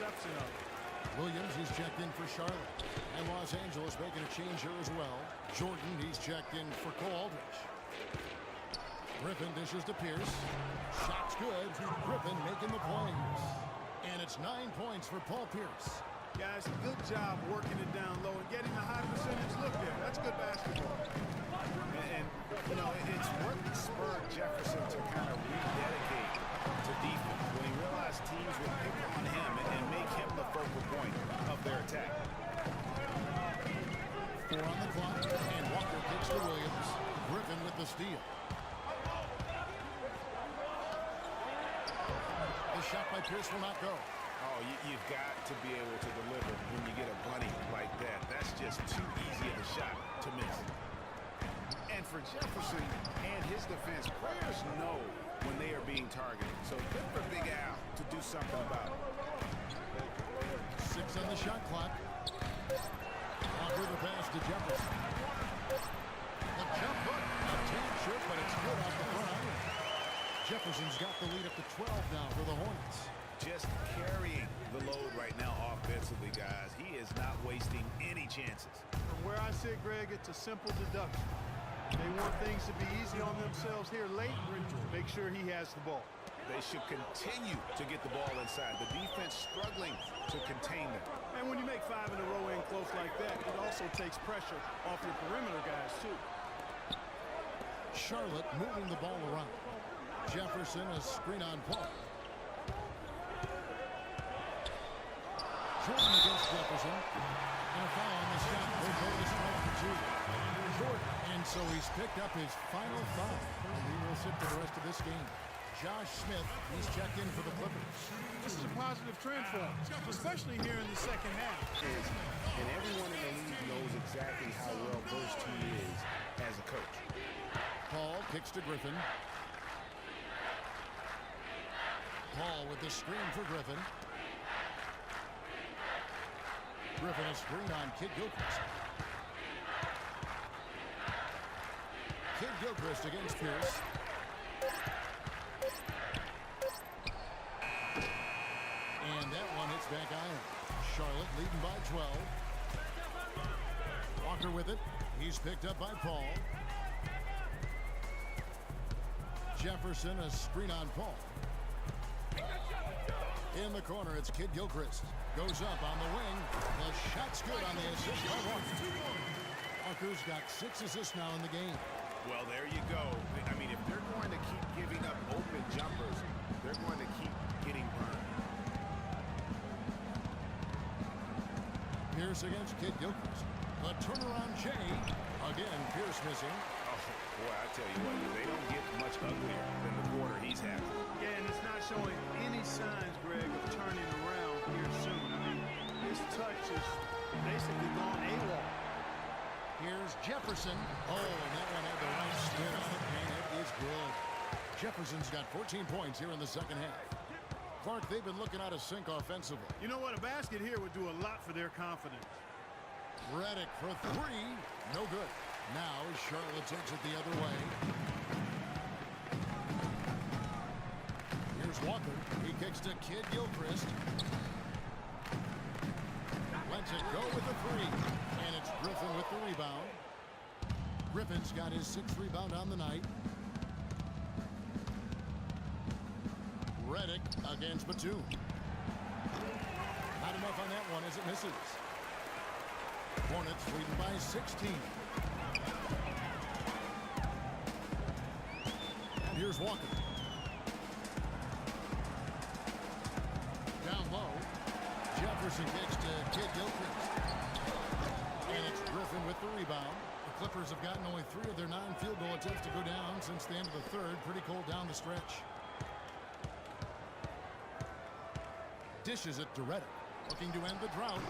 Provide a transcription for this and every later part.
interception of it. Williams, he's checked in for Charlotte. And Los Angeles making a change here as well. Jordan, he's checked in for Cole Aldrich. Griffin dishes to Pierce. Shot's good. Griffin making the plays. And it's 9 points for Paul Pierce. Guys, good job working it down low and getting a high percentage look there. That's good basketball. And you know, it's what spurred Jefferson to kind of rededicate to defense when he realized teams would pick on him and make him the focal point of their attack. 4 on the clock, and Walker kicks to Williams. Griffin with the steal. The shot by Pierce will not go. Oh, you've got to be able to deliver when you get a bunny like that. That's just too easy of a shot to miss. And for Jefferson and his defense, players know when they are being targeted. So good for Big Al to do something about it. 6 on the shot clock. Walker the pass to Jefferson. The jump hook, a tad short, but it's good off the front iron. Jefferson's got the lead up to 12 now for the Hornets. Just carrying the load right now offensively, guys. He is not wasting any chances. From where I sit, Greg, it's a simple deduction. They want things to be easy on themselves here late. Make sure he has the ball. They should continue to get the ball inside. The defense struggling to contain them. And when you make 5 in a row in close like that, it also takes pressure off your perimeter guys, too. Charlotte moving the ball around. Jefferson a screen on Paul. Jordan against Jefferson. And a foul on the shot. They go to strike for 2. Jordan. And so he's picked up his final foul. He will sit for the rest of this game. Josh Smith, he's checked in for the Clippers. This is a positive trend for him, especially here in the second half. And everyone in the league knows exactly how well versed he is as a coach. Paul kicks to Griffin. Paul with the screen for Griffin. Griffin a screen on Kid Gilchrist. Kid Gilchrist against Pierce. And that one hits back iron. Charlotte leading by 12. Walker with it. He's picked up by Paul. Jefferson a screen on Paul. In the corner, it's Kid Gilchrist. Goes up on the wing. The shot's good on the assist by Walker. Walker's got 6 assists now in the game. Well, there you go. I mean, if they're going to keep giving up open jumpers, they're going to keep getting burned. Pierce against Kid Gilchrist. The turnaround J. Again, Pierce missing. Oh, boy, I tell you what, they don't get much uglier than the quarter he's having. Yeah, and it's not showing any signs, Greg, of turning around here soon. I mean, his touch is basically gone AWOL. Here's Jefferson. Oh, and that one had the right spin on it, and it is good. Jefferson's got 14 points here in the second half. Clark, they've been looking out of sync offensively. You know what? A basket here would do a lot for their confidence. Redick for 3. No good. Now Charlotte takes it the other way. Here's Walker. He kicks to Kid Gilchrist. Lets it go with the 3. And it's Griffin with the rebound. Griffin's got his 6th rebound on the night. Redick against Batum. Not enough on that one as it misses. Hornets leading by 16. Here's Walker. Down low. Jefferson kicks to Kid Gilchrist. And it's Griffin with the rebound. The Clippers have gotten only 3 of their 9 field goal attempts to go down since the end of the third. Pretty cold down the stretch. Dishes it to Redick. Looking to end the drought.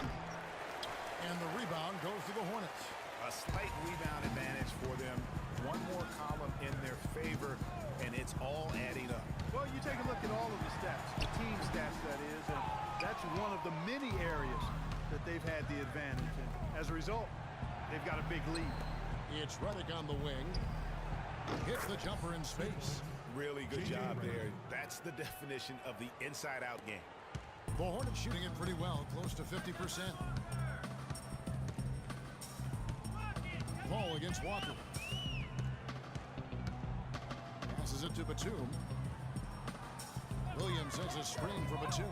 And the rebound goes to the Hornets. A slight rebound advantage for them. One more column in their favor, and it's all adding up. Well, you take a look at all of the stats, the team stats that is, and that's one of the many areas that they've had the advantage. And as a result, they've got a big lead. It's Redick on the wing. Hits the jumper in space. Really good job there. That's the definition of the inside-out game. The Hornets shooting it pretty well, close to 50%. Ball against Walker. Passes it to Batum. Williams sends a screen for Batum.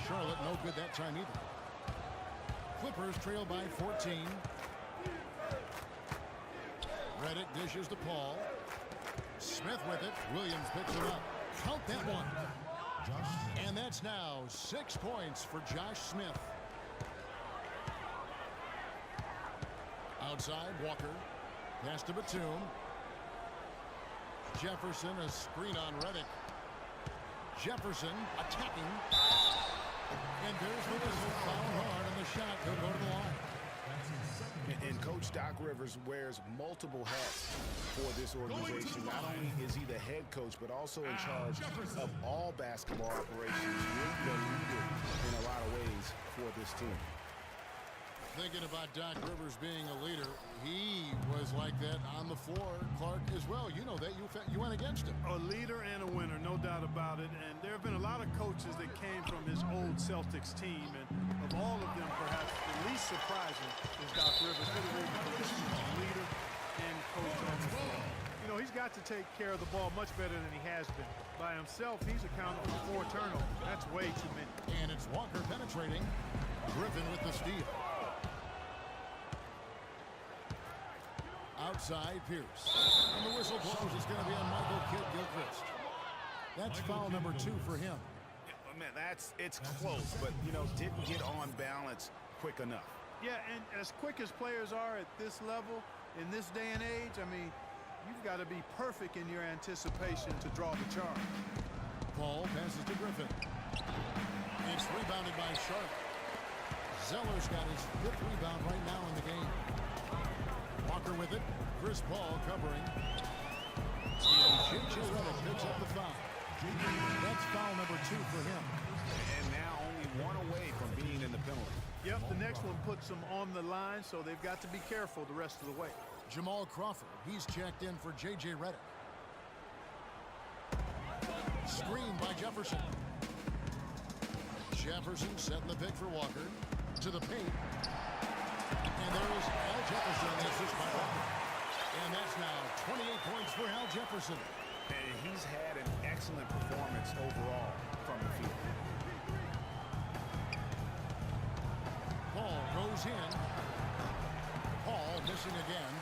Charlotte no good that time either. Clippers trail by 14. Redick dishes to Paul. Smith with it. Williams picks it up. Count that one. And that's now 6 points for Josh Smith. Outside, Walker. Pass to Batum. Jefferson, a screen on Redick. Jefferson attacking. And there's the whistle. Foul hard on the shot. He'll go to the line. And Coach Doc Rivers wears multiple hats for this organization. Not only is he the head coach, but also in charge of all basketball operations. Really the leader in a lot of ways for this team. Thinking about Doc Rivers being a leader, he was like that on the floor, Clark, as well. You know that. You went against him. A leader and a winner, no doubt about it. And there have been a lot of coaches that came from his old Celtics team. And of all of them, perhaps the least surprising is Doc Rivers. Leader and coach on the floor. You know, he's got to take care of the ball much better than he has been. By himself, he's accountable for 4 turnovers. That's way too many. And it's Walker penetrating. Griffin with the steal. Outside, Pierce. And the whistle blows. It's going to be on Michael Kidd-Gilchrist. That's foul number 2 for him. Man, it's close, but, you know, didn't get on balance quick enough. Yeah, and as quick as players are at this level, in this day and age, I mean, you've got to be perfect in your anticipation to draw the charge. Paul passes to Griffin. It's rebounded by Charlotte. Zeller's got his 5th rebound right now in the game. Walker with it. Chris Paul covering. And J.J. Redick picks up the foul. That's foul number 2 for him. And now only 1 away from being in the penalty. Yep, the next one puts them on the line, so they've got to be careful the rest of the way. Jamal Crawford, he's checked in for J.J. Redick. Screen by Jefferson. Jefferson setting the pick for Walker. To the paint. And there is Al Jefferson. Assist by Walker. And that's now 28 points for Al Jefferson. And he's had an excellent performance overall from the field. Paul goes in. Paul missing again.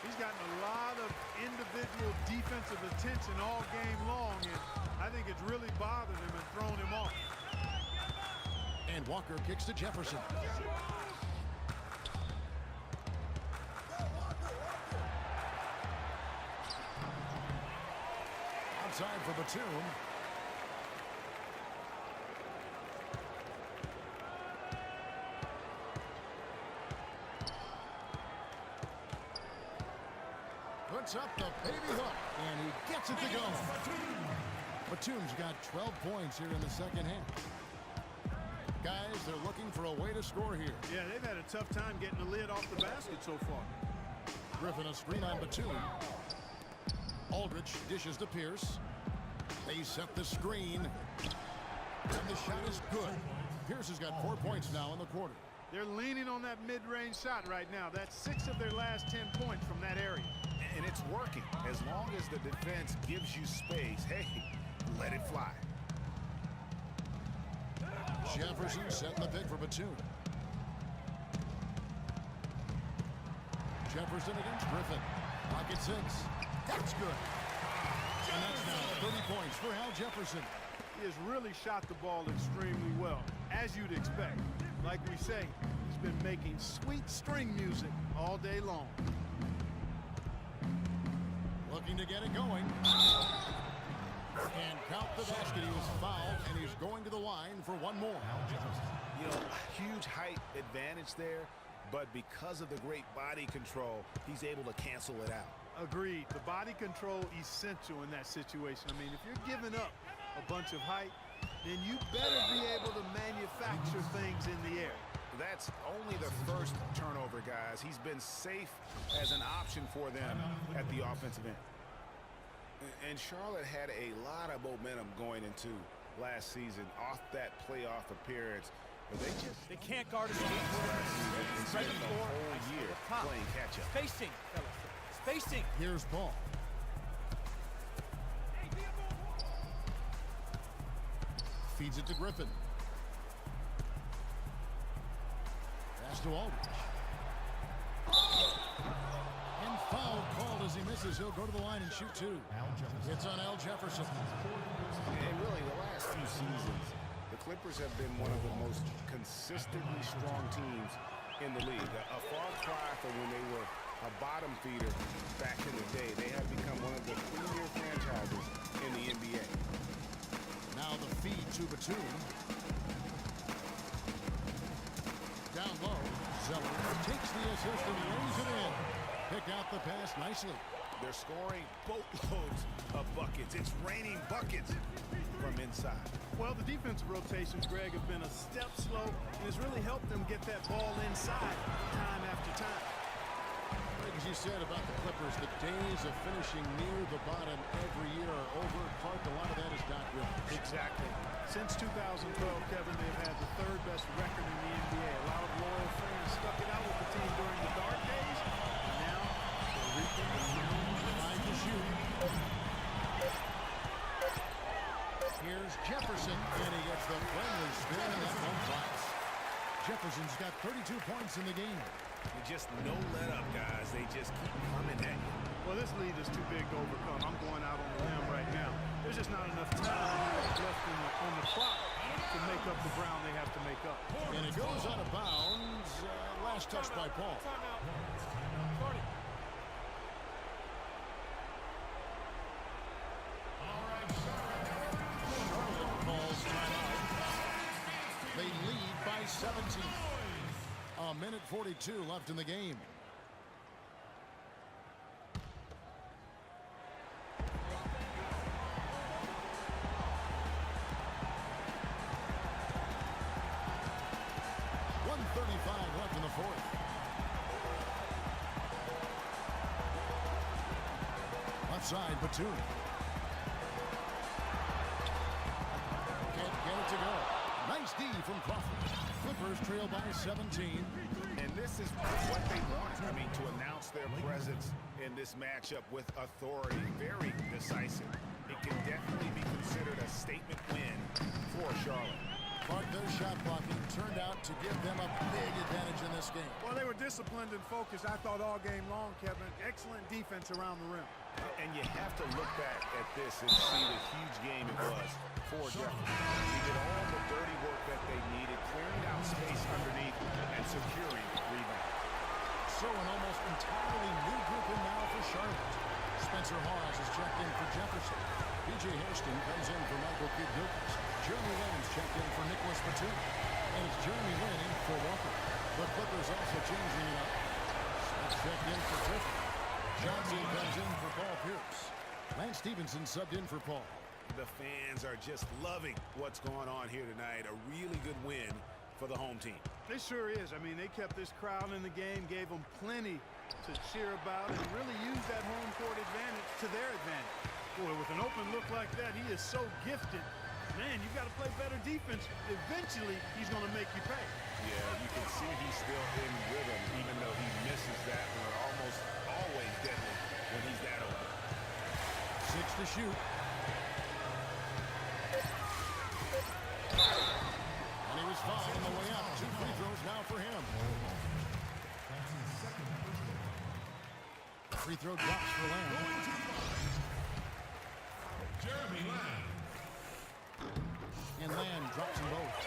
He's gotten a lot of individual defensive attention all game long, and I think it's really bothered him and thrown him off. And Walker kicks to Jefferson. Outside for Batum. Puts up the baby hook, and he gets it to go. Batum's got 12 points here in the second half. Guys, they're looking for a way to score here. Yeah, they've had a tough time getting the lid off the basket so far. Griffin a screen on Batum. Aldridge dishes to Pierce. They set the screen. And the shot is good. Pierce has got 4 points now in the quarter. They're leaning on that mid-range shot right now. That's 6 of their last 10 points from that area. And it's working. As long as the defense gives you space, hey, let it fly. Jefferson setting the pick for Batum. Jefferson against Griffin. Pocket 6. That's good. And that's now 30 points for Al Jefferson. He has really shot the ball extremely well, as you'd expect. Like we say, he's been making sweet string music all day long. Looking to get it going. And count the basket. He was fouled, and he's going to the line for one more. You know, huge height advantage there, but because of the great body control, he's able to cancel it out. Agreed. The body control essential in that situation. I mean, if you're giving up a bunch of height, then you better be able to manufacture things in the air. That's only the first turnover, guys. He's been safe as an option for them at the offensive end. And Charlotte had a lot of momentum going into last season off that playoff appearance. But they can't guard us. spent the whole year playing catch-up. Spacing, fellas. Spacing. Here's Paul. Feeds it to Griffin. Pass to Aldridge. And foul called as he misses. He'll go to the line and shoot two. It's on Al Jefferson. And really, the last few seasons, the Clippers have been one of the most consistently strong teams in the league. A far cry from when they were a bottom feeder back in the day. They have become one of the premier franchises in the NBA. Now the feed to Batum. Down low, Zeller takes the assist and lays it in. Pick out the pass nicely. They're scoring boatloads of buckets. It's raining buckets from inside. Well, the defensive rotations, Greg, have been a step slow, and it's really helped them get that ball inside time after time. As you said about the Clippers, the days of finishing near the bottom every year are over. Clark, a lot of that is Doc Rivers. Exactly. Since 2012, Kevin, they've had the third best record in the NBA. A lot of loyal fans stuck it out with the team during the dark days, and now they're reaping the fruit. Trying to shoot. Here's Jefferson, and he gets the friendly spin, and that one drops. Jefferson's got 32 points in the game. Just no let up, guys. They just keep coming at you. Well, this lead is too big to overcome. I'm going out on the limb right now. There's just not enough time left on the clock to make up the ground they have to make up. And it goes out of bounds. Last touch by Paul. Calls timeout. They lead by 17. A minute 42 left in the game. Left in the fourth. Left side, Batum. Can't get it to go. Nice D from Crawford. Clippers trail by 17. And this is what they wanted. I mean, to announce their presence in this matchup with authority. Very decisive. It can definitely be considered a statement win for Charlotte. But their shot blocking turned out to give them a big advantage in this game. Well, they were disciplined and focused, I thought, all game long, Kevin. Excellent defense around the rim. And you have to look back at this and see the huge game it was for Jefferson. He did all the dirty work that they needed, clearing out space underneath and securing rebound. So an almost entirely new group in now for Charlotte. Spencer Hawes is checked in for Jefferson. P.J. Hairston comes in for Michael Kidd-Gilchrist. Jeremy Lin's checked in for Nicholas Batum. And it's Jeremy Lin in for Walker. The Clippers also changing it up. Smith checked in for Griffin. Johnson comes in for Paul Pierce. Lance Stevenson subbed in for Paul. The fans are just loving what's going on here tonight. A really good win for the home team. It sure is. I mean, they kept this crowd in the game, gave them plenty to cheer about, and really used that home court advantage to their advantage. Boy, with an open look like that, he is so gifted. Man, you got to play better defense. Eventually, he's going to make you pay. Yeah, you can see he's still in rhythm, even though he misses that one. Almost always deadly when he's that open. 6 to shoot. And he was fouled on the way up. 2 free throws now for him. Free throw drops for Lamb. Jeremy Lamb. And Lamb drops them both.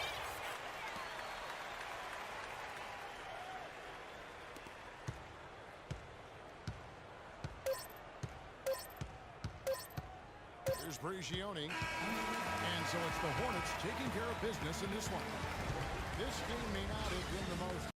Here's Brigioni. And so it's the Hornets taking care of business in this one. This game may not have been the most